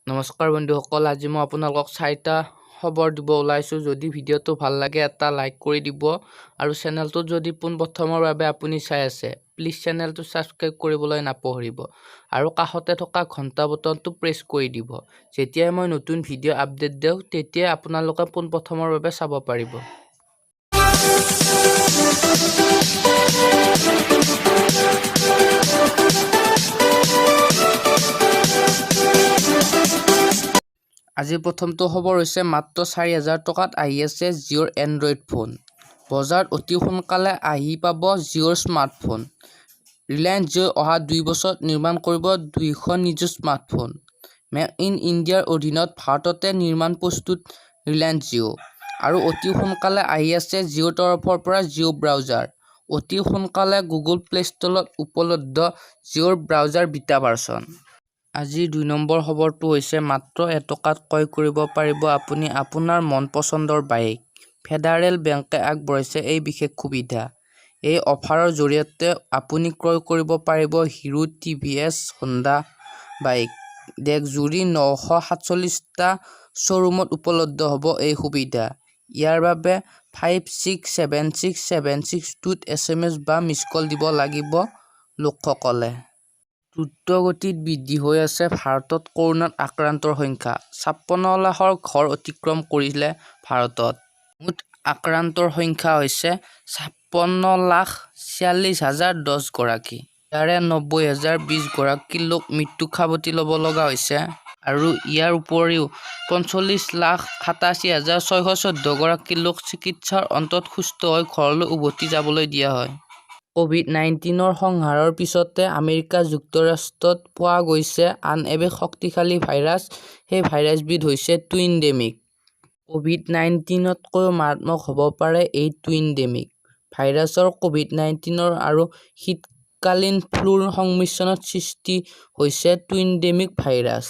নমস্কাৰ বন্ধুসকল, আজি মই আপোনালোকক 4টা খবৰ দিব ওলাইছো। যদি ভিডিঅ'টো ভাল লাগে এটা লাইক কৰি দিব আৰু চেনেলটো যদি পোনপ্ৰথমৰ বাবে আপুনি চাই আছে, প্লিজ চেনেলটো সাবস্ক্ৰাইব কৰিবলৈ নাপাহৰিব আৰু কাষতে থকা ঘণ্টা বটনটো প্ৰেছ কৰি দিব। যেতিয়া মই নতুন ভিডিঅ' আপডেট দিওঁ তেতিয়া আপোনালোকে পোনপ্ৰথমৰ বাবে চাব পাৰিব। আজি প্ৰথমটো খবৰ হৈছে মাত্ৰ 4000 টকাত আহি আছে জিঅ'ৰ এণ্ড্ৰইড ফোন। বজাৰত অতি সোনকালে আহি পাব জিঅ'ৰ স্মাৰ্টফোন। ৰিলায়েন্স জিঅ'ই অহা 2 বছৰত নিৰ্মাণ কৰিব 2খন নিজ স্মাৰ্টফোন। মেক ইন ইণ্ডিয়াৰ অধীনত ভাৰততে নিৰ্মাণ প্ৰস্তুত ৰিলায়েন্স জিঅ'। আৰু অতি সোনকালে আহি আছে জিঅ'ৰ তৰফৰ পৰা জিঅ' ব্ৰাউজাৰ। অতি সোনকালে গুগল প্লে ষ্টৰত উপলব্ধ জিঅ'ৰ ব্ৰাউজাৰ বিটা ভাৰ্চন। আজিৰ 2 নম্বৰ খবৰটো হৈছে মাত্ৰ এটকাত ক্ৰয় কৰিব পাৰিব আপুনি আপোনাৰ মন পচন্দৰ বাইক। ফেডাৰেল বেংকে আগবঢ়াইছে এই বিশেষ সুবিধা। এই অফাৰৰ জৰিয়তে আপুনি ক্ৰয় কৰিব পাৰিব হিৰো, টিভিএছ, হোণ্ডা বাইক। দেশজুৰি 947টা শ্বৰুমত উপলব্ধ হ'ব এই সুবিধা। ইয়াৰ বাবে 567676 SMS বা মিছকল দিব লাগিব লোকসকলে। দ্ৰুতগতিত বৃদ্ধি হৈ আছে ভাৰতত কৰোনাত আক্ৰান্তৰ সংখ্যা। 56 লাখৰ ঘৰ অতিক্ৰম কৰিলে ভাৰতত। মুঠ আক্ৰান্তৰ সংখ্যা হৈছে 56,46,010 গৰাকী। ইয়াৰে 90,020 গৰাকী লোক মৃত্যুক সাৱটি ল'ব লগা হৈছে আৰু ইয়াৰ উপৰিও 45,87,614 গৰাকী লোক চিকিৎসাৰ অন্তত সুস্থ হৈ ঘৰলৈ উভতি যাবলৈ দিয়া হয়। ক'ভিড-19ৰ সংহাৰৰ পিছতে আমেৰিকা যুক্তৰাষ্ট্ৰত পোৱা গৈছে আন এবিধ শক্তিশালী ভাইৰাছ। সেই ভাইৰাছবিধ হৈছে টুইণ্ডেমিক। ক'ভিড-19তকৈও মাৰাত্মক হ'ব পাৰে এই টুইণ্ডেমিক ভাইৰাছৰ। ক'ভিড-19 আৰু শীতকালীন ফ্লুৰ সংমিশ্ৰণত সৃষ্টি হৈছে টুইণ্ডেমিক ভাইৰাছ।